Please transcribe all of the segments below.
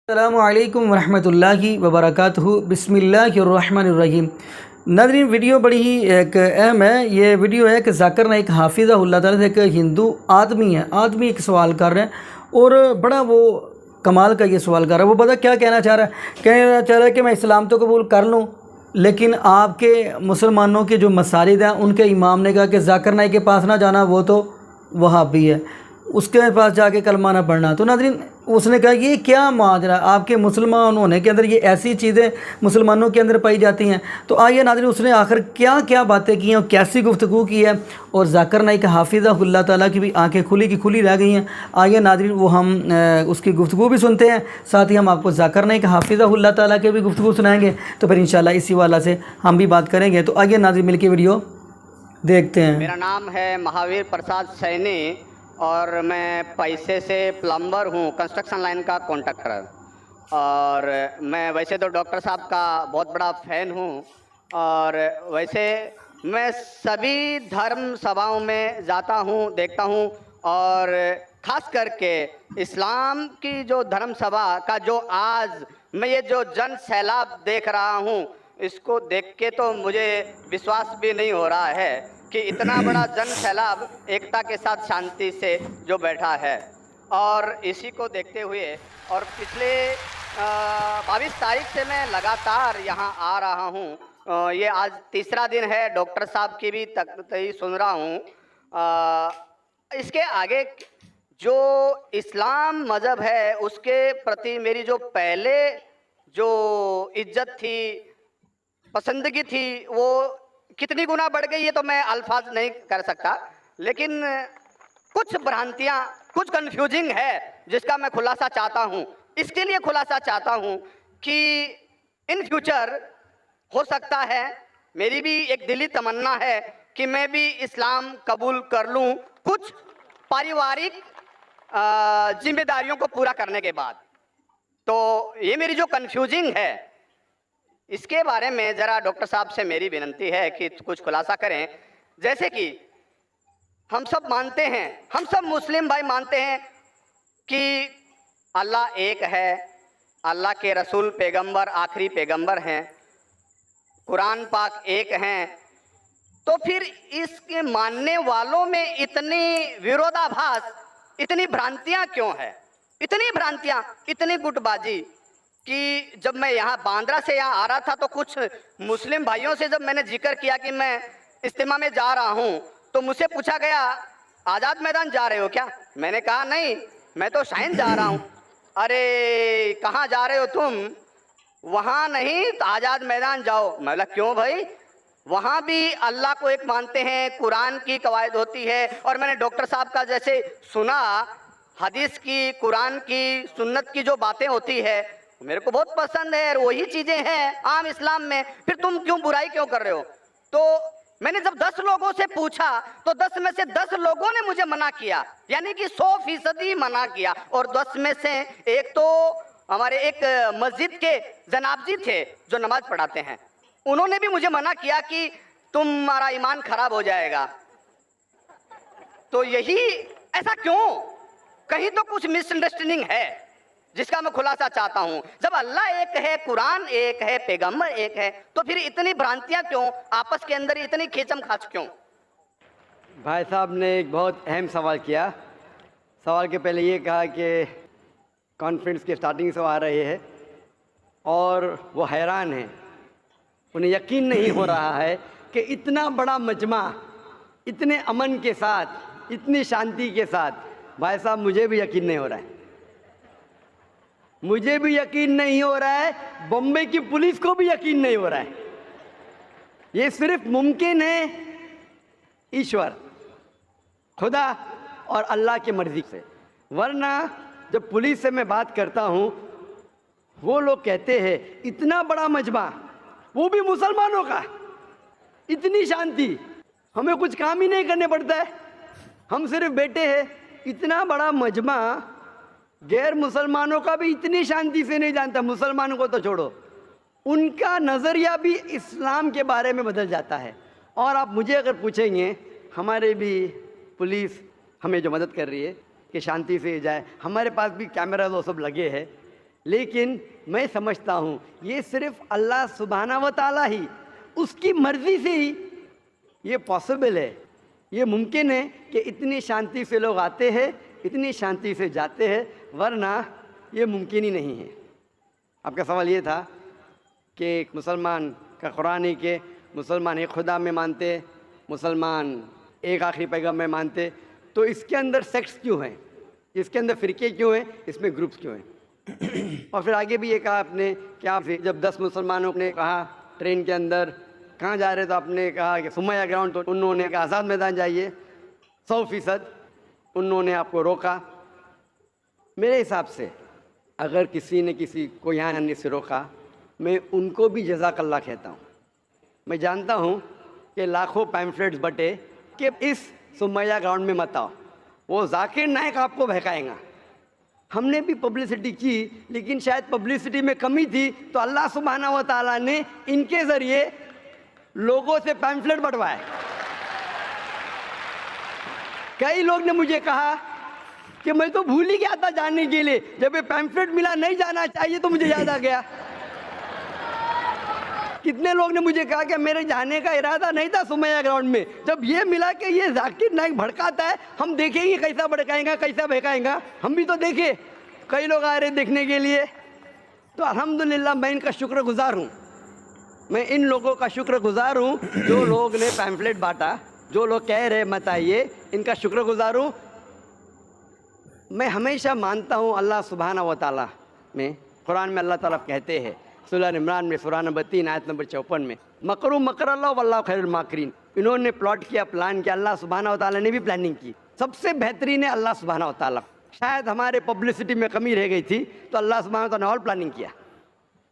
السلام علیکم ورحمۃ اللہ وبرکاتہ۔ بسم اللہ الرحمن الرحیم۔ ناظرین، ویڈیو بڑی ہی ایک اہم ہے۔ یہ ویڈیو ہے کہ ذاکر نائک حافظہ اللہ تعالیٰ سے ایک ہندو آدمی ایک سوال کر رہے ہیں اور بڑا وہ کمال کا یہ سوال کر رہا ہے۔ وہ پتہ کیا کہنا چاہ رہا ہے؟ کہنا چاہ رہا ہے کہ میں اسلام تو قبول کر لوں، لیکن آپ کے مسلمانوں کے جو مساجد ہیں ان کے امام نے کہا کہ ذاکر نائک کے پاس نہ جانا، وہ تو وہابی ہے، اس کے پاس جا کے کلمہ نہ پڑھنا۔ تو ناظرین، اس نے کہا یہ کیا معاجرہ، آپ کے مسلمان ہونے کے اندر یہ ایسی چیزیں مسلمانوں کے اندر پائی جاتی ہیں؟ تو آئیے ناظرین، اس نے آخر کیا کیا باتیں کی ہیں اور کیسی گفتگو کی ہے، اور ذاکر نائک حافظہ اللہ تعالیٰ کی بھی آنکھیں کھلی کی کھلی رہ گئی ہیں۔ آئیے ناظرین، وہ ہم اس کی گفتگو بھی سنتے ہیں، ساتھ ہی ہم آپ کو ذاکر نائک حافظہ اللہ تعالیٰ کے بھی گفتگو سنائیں گے، تو پھر انشاءاللہ اسی والا سے ہم بھی بات کریں گے۔ تو آئیے ناظرین، مل کے ویڈیو دیکھتے ہیں۔ میرا نام ہے مہاویر پرساد سینی اور میں پیسے سے پلمبر ہوں، کنسٹرکشن لائن کا کانٹریکٹر، اور میں ویسے تو ڈاکٹر صاحب کا بہت بڑا فین ہوں، اور ویسے میں سبھی دھرم سبھاؤں میں جاتا ہوں، دیکھتا ہوں، اور خاص کر کے اسلام کی جو دھرم سبھا کا جو آج میں یہ جو جن سیلاب دیکھ رہا ہوں، اس کو دیکھ کے تو مجھے وشواس بھی نہیں ہو رہا ہے کہ اتنا بڑا جن سیلاب ایکتا کے ساتھ شانتی سے جو بیٹھا ہے۔ اور اسی کو دیکھتے ہوئے اور پچھلے 22 تاریخ سے میں لگاتار یہاں آ رہا ہوں، یہ آج تیسرا دن ہے، ڈاکٹر صاحب کی بھی تقریر سن رہا ہوں۔ اس کے آگے جو اسلام مذہب ہے اس کے پرتی میری جو پہلے جو عزت تھی، پسندگی تھی، وہ کتنی گنا بڑھ گئی ہے تو میں الفاظ نہیں کر سکتا، لیکن کچھ بھرانتیاں، کچھ کنفیوزنگ ہے جس کا میں خلاصہ چاہتا ہوں۔ اس کے لیے خلاصہ چاہتا ہوں کہ ان فیوچر ہو سکتا ہے، میری بھی ایک دلی تمنا ہے کہ میں بھی اسلام قبول کر لوں کچھ پاریوارک ذمہ داریوں کو پورا کرنے کے بعد۔ تو یہ میری جو کنفیوزنگ ہے، اس کے بارے میں ذرا ڈاکٹر صاحب سے میری ونتی ہے کہ کچھ خلاصہ کریں۔ جیسے کہ ہم سب مانتے ہیں، ہم سب مسلم بھائی مانتے ہیں کہ اللہ ایک ہے، اللہ کے رسول پیغمبر آخری پیغمبر ہیں، قرآن پاک ایک ہیں، تو پھر اس کے ماننے والوں میں اتنی ویرودابھاس، اتنی بھرانتیاں کیوں ہے؟ اتنی بھرانتیاں، اتنی گٹ بازی کہ جب میں یہاں باندرا سے یہاں آ رہا تھا تو کچھ مسلم بھائیوں سے جب میں نے ذکر کیا کہ میں اجتماع میں جا رہا ہوں تو مجھ سے پوچھا گیا آزاد میدان جا رہے ہو کیا؟ میں نے کہا نہیں، میں تو شائن جا رہا ہوں۔ ارے کہاں جا رہے ہو تم؟ وہاں نہیں، آزاد میدان جاؤ۔ میں بولا کیوں بھائی؟ وہاں بھی اللہ کو ایک مانتے ہیں، قرآن کی قواعد ہوتی ہے، اور میں نے ڈاکٹر صاحب کا جیسے سنا، حدیث کی، قرآن کی، سنت کی جو باتیں ہوتی ہے میرے کو بہت پسند ہے، اور وہی چیزیں ہیں عام اسلام میں، پھر تم کیوں برائی کیوں کر رہے ہو؟ تو میں نے جب 10 لوگوں سے پوچھا تو 10 میں سے 10 لوگوں نے مجھے منع کیا، یعنی کہ 100% منع کیا، اور 10 میں سے ایک تو ہمارے ایک مسجد کے جناب جی تھے جو نماز پڑھاتے ہیں، انہوں نے بھی مجھے منع کیا کہ تمہارا ایمان خراب ہو جائے گا۔ تو یہی ایسا کیوں؟ کہیں تو کچھ مس انڈرسٹینڈنگ ہے جس کا میں خلاصہ چاہتا ہوں۔ جب اللہ ایک ہے، قرآن ایک ہے، پیغمبر ایک ہے، تو پھر اتنی بھرانتیاں کیوں؟ آپس کے اندر اتنی کھیچم کھاچ کیوں؟ بھائی صاحب نے ایک بہت اہم سوال کیا۔ سوال کے پہلے یہ کہا کہ کانفرنس کے سٹارٹنگ سے وہ آ رہے ہیں اور وہ حیران ہیں، انہیں یقین نہیں ہو رہا ہے کہ اتنا بڑا مجمع اتنے امن کے ساتھ، اتنی شانتی کے ساتھ۔ بھائی صاحب مجھے بھی یقین نہیں ہو رہا ہے، مجھے بھی یقین نہیں ہو رہا ہے، بمبئی کی پولیس کو بھی یقین نہیں ہو رہا ہے۔ یہ صرف ممکن ہے ایشور، خدا اور اللہ کی مرضی سے، ورنہ جب پولیس سے میں بات کرتا ہوں وہ لوگ کہتے ہیں اتنا بڑا مجمع، وہ بھی مسلمانوں کا، اتنی شانتی، ہمیں کچھ کام ہی نہیں کرنے پڑتا ہے، ہم صرف بیٹھے ہیں۔ اتنا بڑا مجمع غیر مسلمانوں کا بھی اتنی شانتی سے نہیں جانتا، مسلمانوں کو تو چھوڑو، ان کا نظریہ بھی اسلام کے بارے میں بدل جاتا ہے۔ اور آپ مجھے اگر پوچھیں گے، ہمارے بھی پولیس ہمیں جو مدد کر رہی ہے کہ شانتی سے جائے، ہمارے پاس بھی کیمرہ وہ سب لگے ہیں، لیکن میں سمجھتا ہوں یہ صرف اللہ سبحانہ و تعالیٰ ہی اس کی مرضی سے ہی یہ پاسبل ہے، یہ ممکن ہے کہ اتنی شانتی سے لوگ آتے ہیں، اتنی شانتی سے جاتے ہیں، ورنہ یہ ممکن ہی نہیں ہے۔ آپ کا سوال یہ تھا کہ ایک مسلمان کا قرآن ہے کہ مسلمان ایک خدا میں مانتے، مسلمان ایک آخری پیغمبر میں مانتے، تو اس کے اندر سیکٹس کیوں ہیں، اس کے اندر فرقے کیوں ہیں، اس میں گروپس کیوں ہیں؟ اور پھر آگے بھی یہ کہا آپ نے کہ آپ جب 10 مسلمانوں نے کہا ٹرین کے اندر کہاں جا رہے تو آپ نے کہا کہ سمیہ گراؤنڈ، تو انہوں نے کہا آزاد میدان جائیے، 100% انہوں نے آپ کو روکا۔ میرے حساب سے اگر کسی نے کسی کو یہاں آنے سے روکا، میں ان کو بھی جزاک اللہ کہتا ہوں۔ میں جانتا ہوں کہ لاکھوں پیمفلیٹس بٹے کہ اس سمیہ گراؤنڈ میں مت آؤ، وہ ذاکر نائک آپ کو بہکائیں گا۔ ہم نے بھی پبلسٹی کی، لیکن شاید پبلسٹی میں کمی تھی، تو اللہ سبحانہ و تعالیٰ نے ان کے ذریعے لوگوں سے پیمفلیٹ بٹوائے۔ کئی لوگ نے مجھے کہا کہ میں تو بھول ہی گیا تھا جاننے کے لیے، جب یہ پیمفلیٹ ملا نہیں جانا چاہیے تو مجھے یاد آ گیا۔ کتنے لوگ نے مجھے کہا کہ میرے جانے کا ارادہ نہیں تھا سمیہ گراؤنڈ میں، جب یہ ملا کہ یہ ذاکر نائک بھڑکاتا ہے، ہم دیکھیں گے کیسا بھڑکائیں گا، کیسا بہکائیں گا، ہم بھی تو دیکھیں۔ کئی لوگ آ رہے دیکھنے کے لیے، تو الحمدللہ میں ان کا شکر گزار ہوں، میں ان لوگوں کا شکر گزار ہوں جو لوگ نے پیمفلیٹ بانٹا، جو لوگ کہہ رہے مت آئیے، ان کا شکر گزار ہوں۔ میں ہمیشہ مانتا ہوں اللہ سبحانہ و تعالیٰ میں، قرآن میں اللہ تعالیٰ کہتے ہیں سورہ عمران میں سورہ نمبر 3 آیت نمبر 54 میں، مکروا مکر اللہ واللہ خیر الماکرین۔ انہوں نے پلاٹ کیا، پلان کیا، اللہ سبحانہ و تعالیٰ نے بھی پلاننگ کی، سب سے بہترین ہے اللہ سبحانہ و تعالیٰ۔ شاید ہمارے پبلسٹی میں کمی رہ گئی تھی تو اللہ سبحانہ و تعالیٰ نے اور پلاننگ کیا،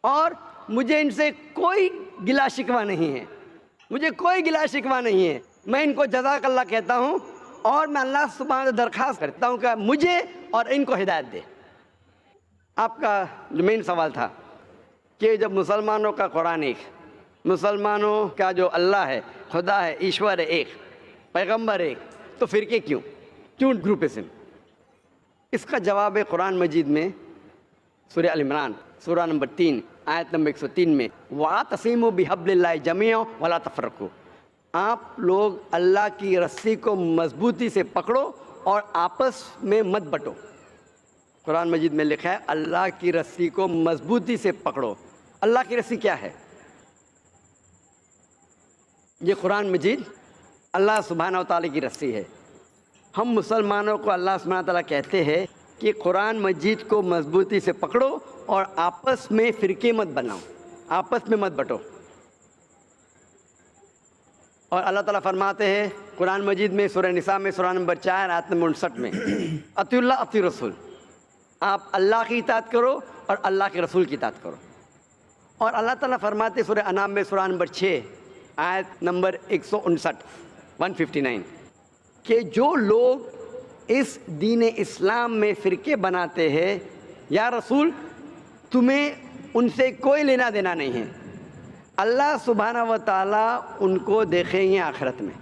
اور مجھے ان سے کوئی گلا شکوہ نہیں ہے، مجھے کوئی گلا شکوہ نہیں ہے۔ میں ان کو جزاک اللہ کہتا ہوں، اور میں اللہ سبحانہ سے درخواست کرتا ہوں کہ مجھے اور ان کو ہدایت دے۔ آپ کا جو مین سوال تھا کہ جب مسلمانوں کا قرآن ایک، مسلمانوں کا جو اللہ ہے، خدا ہے، ایشور ہے ایک، پیغمبر ایک، تو فرقے کیوں گروپزم؟ اس کا جواب ہے قرآن مجید میں سورہ ال عمران سورہ نمبر 3 آیت نمبر 103 میں، وَاعْتَصِمُوا بِحَبْلِ اللَّهِ جَمِيعًا وَلَا تَفَرَّقُوا۔ آپ لوگ اللہ کی رسی کو مضبوطی سے پکڑو اور آپس میں مت بٹو۔ قرآن مجید میں لکھا ہے اللہ کی رسی کو مضبوطی سے پکڑو۔ اللہ کی رسی کیا ہے؟ یہ قرآن مجید اللہ سبحانہ و تعالیٰ کی رسی ہے۔ ہم مسلمانوں کو اللہ سبحانہ و تعالیٰ کہتے ہیں کہ قرآن مجید کو مضبوطی سے پکڑو اور آپس میں فرقے مت بناؤ، آپس میں مت بٹو۔ اور اللہ تعالیٰ فرماتے ہیں قرآن مجید میں سورہ نساء میں سورہ نمبر 4 آیت نمبر 59 میں، اطیعوا اللہ اطیعوا الرسول، آپ اللہ کی اطاعت کرو اور اللہ کے رسول کی اطاعت کرو۔ اور اللہ تعالیٰ فرماتے ہیں سورہ انعام میں سورہ نمبر 6 آیت نمبر 159 کہ جو لوگ اس دین اسلام میں فرقے بناتے ہیں، یا رسول تمہیں ان سے کوئی لینا دینا نہیں ہے، اللہ سبحانہ و تعالیٰ ان کو دیکھیں گے آخرت میں۔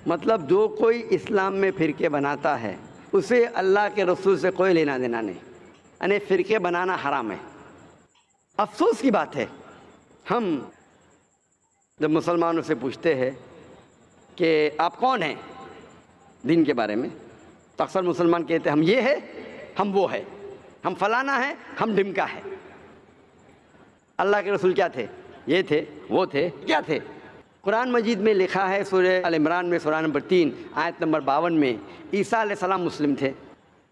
مطلب جو کوئی اسلام میں فرقے بناتا ہے اسے اللہ کے رسول سے کوئی لینا دینا نہیں، یعنی فرقے بنانا حرام ہے۔ افسوس کی بات ہے، ہم جب مسلمانوں سے پوچھتے ہیں کہ آپ کون ہیں دین کے بارے میں، تو اکثر مسلمان کہتے ہیں ہم یہ ہے، ہم وہ ہے، ہم فلانا ہے، ہم ڈھمکا ہے۔ اللہ کے رسول کیا تھے؟ یہ تھے، وہ تھے، کیا تھے؟ قرآن مجید میں لکھا ہے سورہ ال عمران میں سورہ نمبر 3 آیت نمبر 52 میں، عیسیٰ علیہ السلام مسلم تھے۔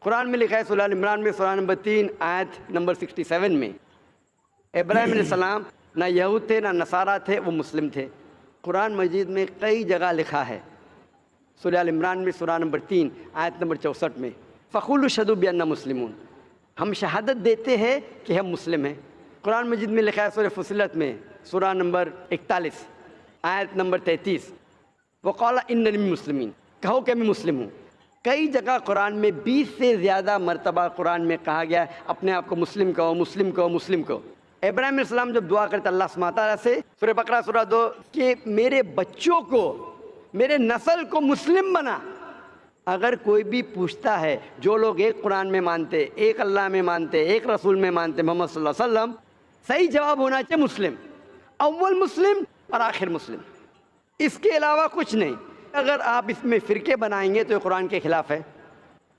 قرآن میں لکھا ہے سورہ ال عمران میں سورہ نمبر 3 آیت نمبر 67 میں، ابراہیم علیہ السلام نہ یہود تھے نہ نصارہ تھے، وہ مسلم تھے۔ قرآن مجید میں کئی جگہ لکھا ہے، سورہ ال عمران میں سورہ نمبر 3 آیت نمبر 64 میں، فَقُولُوا اشْهَدُوا بِأَنَّا مُسْلِمُونَ، ہم شہادت دیتے ہیں کہ ہم مسلم ہیں۔ قرآن مجید میں لکھا ہے سورہ فصلت میں سورہ نمبر 41 آیت نمبر 33، وَقَالَ إِنَّنِي مِنَ الْمُسْلِمِينَ، کہو کہ میں مسلم ہوں۔ کئی جگہ قرآن میں 20 سے زیادہ مرتبہ قرآن میں کہا گیا ہے اپنے آپ کو مسلم کہو، مسلم کہو، مسلم کہو۔ ابراہیم علیہ السلام جب دعا کرتے اللہ سبحانہ تعالیٰ سے، سورہ بقرہ سورہ 2، کہ میرے بچوں کو، میرے نسل کو مسلم بنا، اگر کوئی بھی پوچھتا ہے، جو لوگ ایک قرآن میں مانتے، ایک اللہ میں مانتے، ایک رسول میں مانتے محمد صلی اللہ علیہ وسلم، صحیح جواب ہونا چاہیے مسلم، اول مسلم اور آخر مسلم، اس کے علاوہ کچھ نہیں۔ اگر آپ اس میں فرقے بنائیں گے تو یہ قرآن کے خلاف ہے۔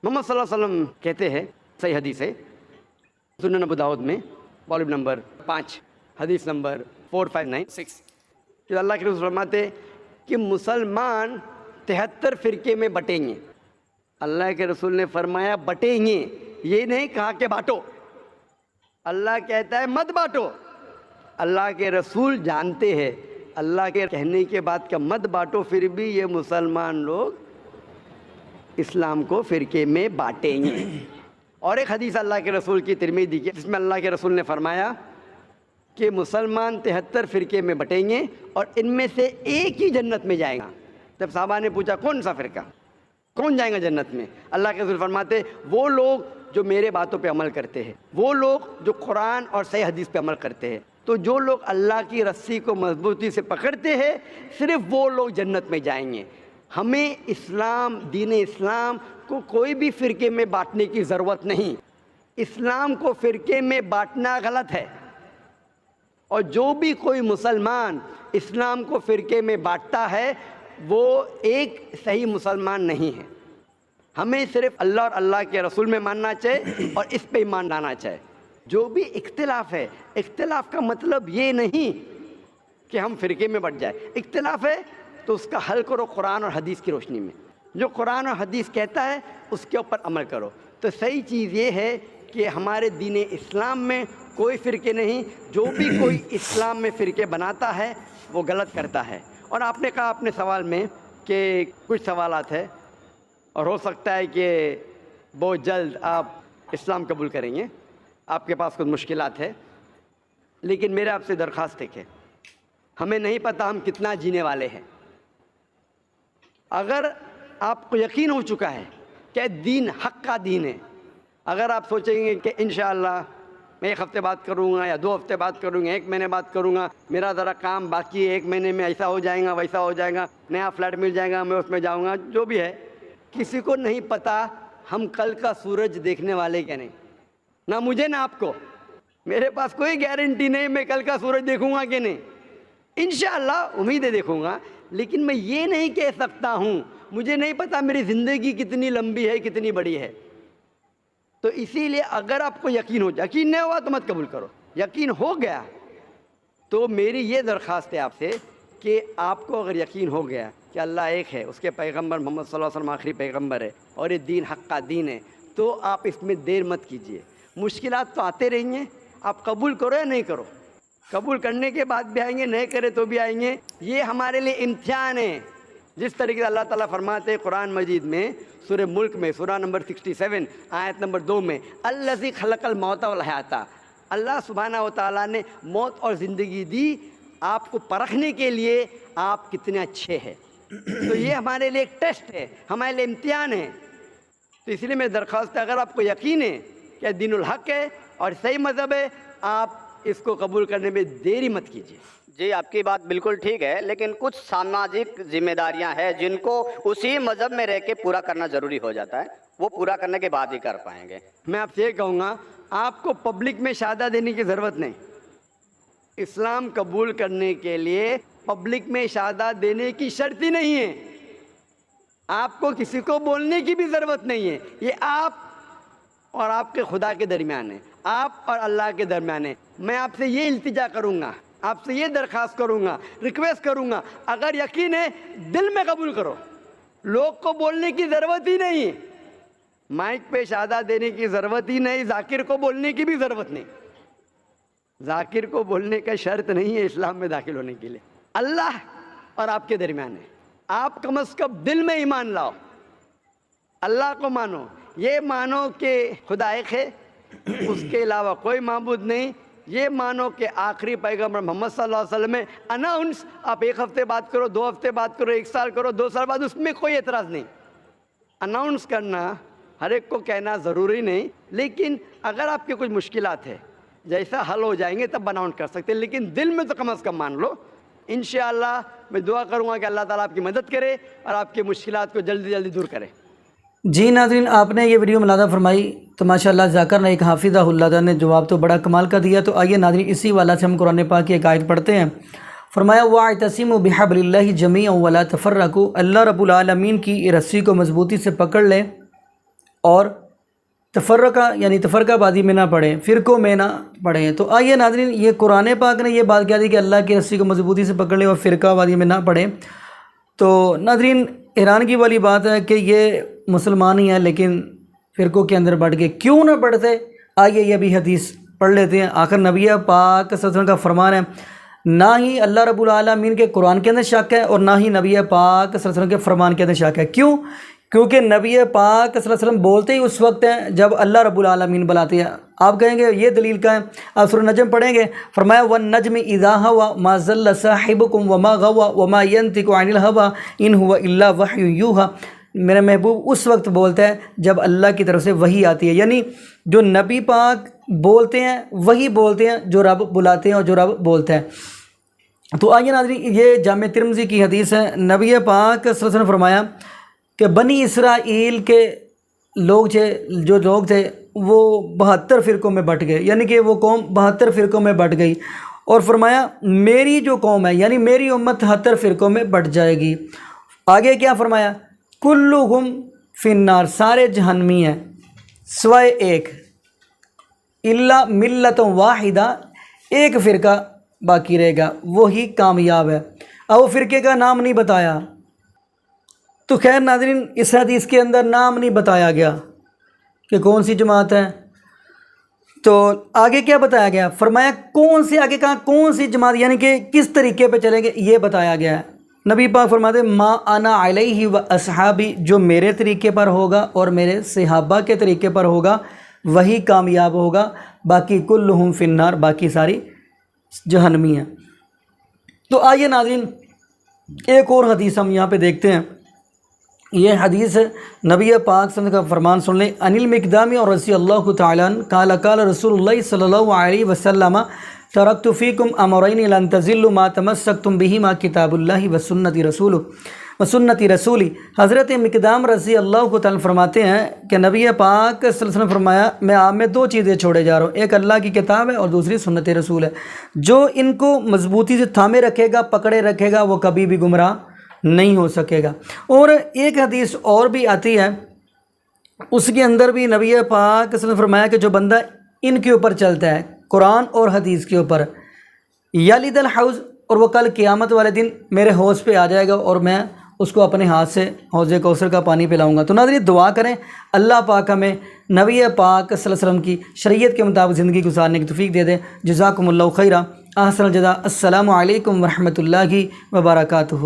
محمد صلی اللہ علیہ وسلم کہتے ہیں، صحیح حدیث ہے سنن ابو داؤد میں والیوم نمبر 5 حدیث نمبر 4596، کہ اللہ کے رسول فرماتے کہ مسلمان 73 فرقے میں بٹیں گے۔ اللہ کے رسول نے فرمایا بٹیں گے، یہ نہیں کہا کہ بانٹو۔ اللہ کہتا ہے مت بانٹو۔ اللہ کے رسول جانتے ہیں اللہ کے کہنے کے بعد کہ مت بانٹو، پھر بھی یہ مسلمان لوگ اسلام کو فرقے میں بانٹیں گے۔ اور ایک حدیث اللہ کے رسول کی ترمذی کی، جس میں اللہ کے رسول نے فرمایا کہ مسلمان 73 فرقے میں بٹیں گے اور ان میں سے ایک ہی جنت میں جائے گا۔ جب صحابہ نے پوچھا کون سا فرقہ، کون جائیں گا جنت میں، اللہ کے رسول فرماتے وہ لوگ جو میرے باتوں پہ عمل کرتے ہیں، وہ لوگ جو قرآن اور صحیح حدیث پہ عمل کرتے ہیں۔ تو جو لوگ اللہ کی رسی کو مضبوطی سے پکڑتے ہیں صرف وہ لوگ جنت میں جائیں گے۔ ہمیں اسلام، دین اسلام کو کوئی بھی فرقے میں بانٹنے کی ضرورت نہیں۔ اسلام کو فرقے میں بانٹنا غلط ہے، اور جو بھی کوئی مسلمان اسلام کو فرقے میں بانٹتا ہے وہ ایک صحیح مسلمان نہیں ہے۔ ہمیں صرف اللہ اور اللہ کے رسول میں ماننا چاہیے اور اس پہ ایمان لانا چاہیے۔ جو بھی اختلاف ہے، اختلاف کا مطلب یہ نہیں کہ ہم فرقے میں بٹ جائیں۔ اختلاف ہے تو اس کا حل کرو قرآن اور حدیث کی روشنی میں، جو قرآن اور حدیث کہتا ہے اس کے اوپر عمل کرو۔ تو صحیح چیز یہ ہے کہ ہمارے دین اسلام میں کوئی فرقے نہیں، جو بھی کوئی اسلام میں فرقے بناتا ہے وہ غلط کرتا ہے۔ اور آپ نے کہا اپنے سوال میں کہ کچھ سوالات ہیں اور ہو سکتا ہے کہ بہت جلد آپ اسلام قبول کریں گے، آپ کے پاس کچھ مشکلات ہے، لیکن میرے آپ سے درخواست ہے کہ ہمیں نہیں پتہ ہم کتنا جینے والے ہیں۔ اگر آپ کو یقین ہو چکا ہے کہ دین حق کا دین ہے، اگر آپ سوچیں گے کہ انشاءاللہ میں 1 ہفتے بعد کروں گا یا 2 ہفتے بعد کروں گا، 1 مہینے بعد کروں گا، میرا ذرا کام باقی ہے، 1 مہینے میں ایسا ہو جائے گا ویسا ہو جائے گا، نیا فلیٹ مل جائے گا میں اس میں جاؤں گا، جو بھی ہے، کسی کو نہیں پتہ ہم کل کا سورج دیکھنے والے کیا نہیں، نہ مجھے نہ آپ کو۔ میرے پاس کوئی گارنٹی نہیں میں کل کا سورج دیکھوں گا کہ نہیں، انشاءاللہ امید ہے دیکھوں گا، لیکن میں یہ نہیں کہہ سکتا ہوں، مجھے نہیں پتہ میری زندگی کتنی لمبی ہے کتنی بڑی ہے۔ تو اسی لیے اگر آپ کو یقین ہو جائے، یقین نہیں ہوا تو مت قبول کرو، یقین ہو گیا تو میری یہ درخواست ہے آپ سے کہ آپ کو اگر یقین ہو گیا کہ اللہ ایک ہے، اس کے پیغمبر محمد صلی اللہ علیہ وسلم آخری پیغمبر ہے اور یہ دین حق کا دین ہے، تو آپ اس میں دیر مت کیجیے۔ مشکلات تو آتے رہیں گے، آپ قبول کرو یا نہیں کرو، قبول کرنے کے بعد بھی آئیں گے، نہیں کرے تو بھی آئیں گے، یہ ہمارے لیے امتحان ہے۔ جس طریقے سے اللہ تعالیٰ فرماتے ہیں قرآن مجید میں سورہ ملک میں سورہ نمبر 67 آیت نمبر 2 میں الذی خلق الموت والحیات، اللہ سبحانہ و تعالیٰ نے موت اور زندگی دی آپ کو پرکھنے کے لیے آپ کتنے اچھے ہیں۔ تو یہ ہمارے لیے ایک ٹیسٹ ہے، ہمارے لیے امتحان ہے۔ تو اس لیے میں درخواست ہے اگر آپ کو یقین ہے کہ دین الحق ہے اور صحیح مذہب ہے، آپ اس کو قبول کرنے میں دیری مت کیجیے۔ جی آپ کی بات بالکل ٹھیک ہے، لیکن کچھ سماجک ذمہ داریاں ہیں جن کو اسی مذہب میں رہ کے پورا کرنا ضروری ہو جاتا ہے، وہ پورا کرنے کے بعد ہی کر پائیں گے۔ میں آپ سے یہ کہوں گا آپ کو پبلک میں شہادہ دینے کی ضرورت نہیں، اسلام قبول کرنے کے لیے پبلک میں شہادہ دینے کی شرط ہی نہیں ہے، آپ کو کسی کو بولنے کی بھی ضرورت نہیں ہے، یہ آپ اور آپ کے خدا کے درمیان ہے، آپ اور اللہ کے درمیان ہے۔ میں آپ سے یہ التجا کروں گا، آپ سے یہ درخواست کروں گا، ریکویسٹ کروں گا، اگر یقین ہے دل میں قبول کرو، لوگ کو بولنے کی ضرورت ہی نہیں ہے، مائک پہ شہادہ دینے کی ضرورت ہی نہیں، ذاکر کو بولنے کی بھی ضرورت نہیں، ذاکر کو بولنے کا شرط نہیں ہے اسلام میں داخل ہونے کے لیے، اللہ اور آپ کے درمیان ہے۔ آپ کم از کم دل میں ایمان لاؤ، اللہ کو مانو، یہ مانو کہ خدا ایک ہے، اس کے علاوہ کوئی معبود نہیں، یہ مانو کہ آخری پیغمبر محمد صلی اللہ علیہ وسلم ہے۔ اناؤنس آپ 1 ہفتے بعد کرو، 2 ہفتے بعد کرو، 1 سال کرو، 2 سال بعد، اس میں کوئی اعتراض نہیں۔ اناؤنس کرنا ہر ایک کو کہنا ضروری نہیں، لیکن اگر آپ کے کچھ مشکلات ہے جیسا حل ہو جائیں گے تب اناؤنس کر سکتے ہیں، لیکن دل میں تو کم از کم مان لو۔ انشاءاللہ میں دعا کروں گا کہ اللہ تعالیٰ آپ کی مدد کرے اور آپ کی مشکلات کو جلدی جلدی دور کرے۔ جی ناظرین، آپ نے یہ ویڈیو ملاحظہ فرمائی تو ماشاءاللہ ذاکر نے ایک حافظہ اللہ نے جواب تو بڑا کمال کا دیا۔ تو آئیے ناظرین اسی والا سے ہم قرآن پاک کی ایک آیت پڑھتے ہیں۔ فرمایا وَاعْتَصِمُوا بِحَبْلِ اللَّهِ جَمِيعًا وَلَا تَفَرَّقُوا، اللہ رب العالمین کی رسی کو مضبوطی سے پکڑ لیں اور تفرقہ یعنی تفرقہ بازی میں نہ پڑھیں، فرقوں میں نہ پڑھیں۔ تو آئیے ناظرین یہ قرآن پاک نے یہ بات کیا دی کہ اللہ کی رسی کو مضبوطی سے پکڑ لیں اور فرقہ بازی میں نہ پڑھیں۔ تو ناظرین حیرانگی والی بات ہے کہ یہ مسلمان ہی ہیں لیکن فرقوں کے اندر بڑھ کے کیوں نہ پڑھتے؟ آئیے یہ بھی حدیث پڑھ لیتے ہیں۔ آخر نبی پاک صلی اللہ علیہ وسلم کا فرمان ہے، نہ ہی اللہ رب العالمین کے قرآن کے اندر شک ہے اور نہ ہی نبی پاک صلی اللہ علیہ وسلم کے فرمان کے اندر شک ہے۔ کیوں؟ کیونکہ نبی پاک صلی اللہ علیہ وسلم بولتے ہی اس وقت ہیں جب اللہ رب العالمین بلاتے ہیں۔ آپ کہیں گے یہ دلیل کا ہے، آپ سورہ نجم پڑھیں گے، فرمایا وَالنَّجْمِ إِذَا هَوَى مَا ضَلَّ صَاحِبُكُمْ وَمَا غَوَى وَمَا يَنطِقُ عَنِ الْهَوَىٰ إِنْ هُوَ إِلَّا وَحْيٌ يُوحَىٰ۔ میرا محبوب اس وقت بولتا ہے جب اللہ کی طرف سے وحی آتی ہے، یعنی جو نبی پاک بولتے ہیں وہی بولتے ہیں جو رب بلاتے ہیں اور جو رب بولتا ہے۔ تو آئیے ناظرین یہ جامع ترمذی کی حدیث ہے۔ نبی پاک صلی اللہ علیہ وسلم نے فرمایا کہ بنی اسرائیل کے لوگ تھے وہ 72 فرقوں میں بٹ گئے، یعنی کہ وہ قوم 72 فرقوں میں بٹ گئی، اور فرمایا میری جو قوم ہے یعنی میری امت 73 فرقوں میں بٹ جائے گی۔ آگے کیا فرمایا؟ کلہم فی النار، سارے جہنمی ہیں سوائے ایک، الا ملت واحدہ، ایک فرقہ باقی رہے گا وہی کامیاب ہے۔ اب وہ فرقے کا نام نہیں بتایا، تو خیر ناظرین اس حدیث کے اندر نام نہیں بتایا گیا کہ کون سی جماعت ہے، تو آگے کیا بتایا گیا؟ فرمایا کون سی، آگے کہا کون سی جماعت یعنی کہ کس طریقے پہ چلیں گے یہ بتایا گیا ہے۔ نبی پاک فرماتے ما انا علیہ و اصحابی، جو میرے طریقے پر ہوگا اور میرے صحابہ کے طریقے پر ہوگا وہی کامیاب ہوگا، باقی کلہم فی النار، باقی ساری جہنمی ہیں۔ تو آئیے ناظرین ایک اور حدیث ہم یہاں پہ دیکھتے ہیں۔ یہ حدیث نبی پاک صلی اللہ علیہ وسلم کا فرمان سن لیں۔ ان المقدام اور رضی اللہ تعالیٰ عنہ قال قال رسول اللہ صلی اللہ علیہ وسلم ترکت فیکم امرین لن تضلوا ما تمسکتم بہما کتاب اللہ وسنت رسولی۔ حضرت مقدام رضی اللہ تعالیٰ فرماتے ہیں کہ نبی پاک صلی اللہ علیہ وسلم فرمایا میں آپ میں 2 چیزیں چھوڑے جا رہا ہوں، ایک اللہ کی کتاب ہے اور دوسری سنت رسول ہے۔ جو ان کو مضبوطی سے تھامے رکھے گا، پکڑے رکھے گا، وہ کبھی بھی گمراہ نہیں ہو سکے گا۔ اور ایک حدیث اور بھی آتی ہے، اس کے اندر بھی نبی پاک صلی اللہ علیہ وسلم فرمایا کہ جو بندہ ان کے اوپر چلتا ہے، قرآن اور حدیث کے اوپر، یلد الحوض، اور وہ کل قیامت والے دن میرے حوض پہ آ جائے گا اور میں اس کو اپنے ہاتھ سے حوض کوثر کا پانی پلاؤں گا۔ تو ناظرین دعا کریں اللہ پاک ہمیں نبی پاک صلی اللہ علیہ وسلم کی شریعت کے مطابق زندگی گزارنے کی توفیق دے دے۔ جزاکم اللہ خیرہ، احسن الجزاء۔ السلام علیکم ورحمۃ اللہ وبرکاتہ۔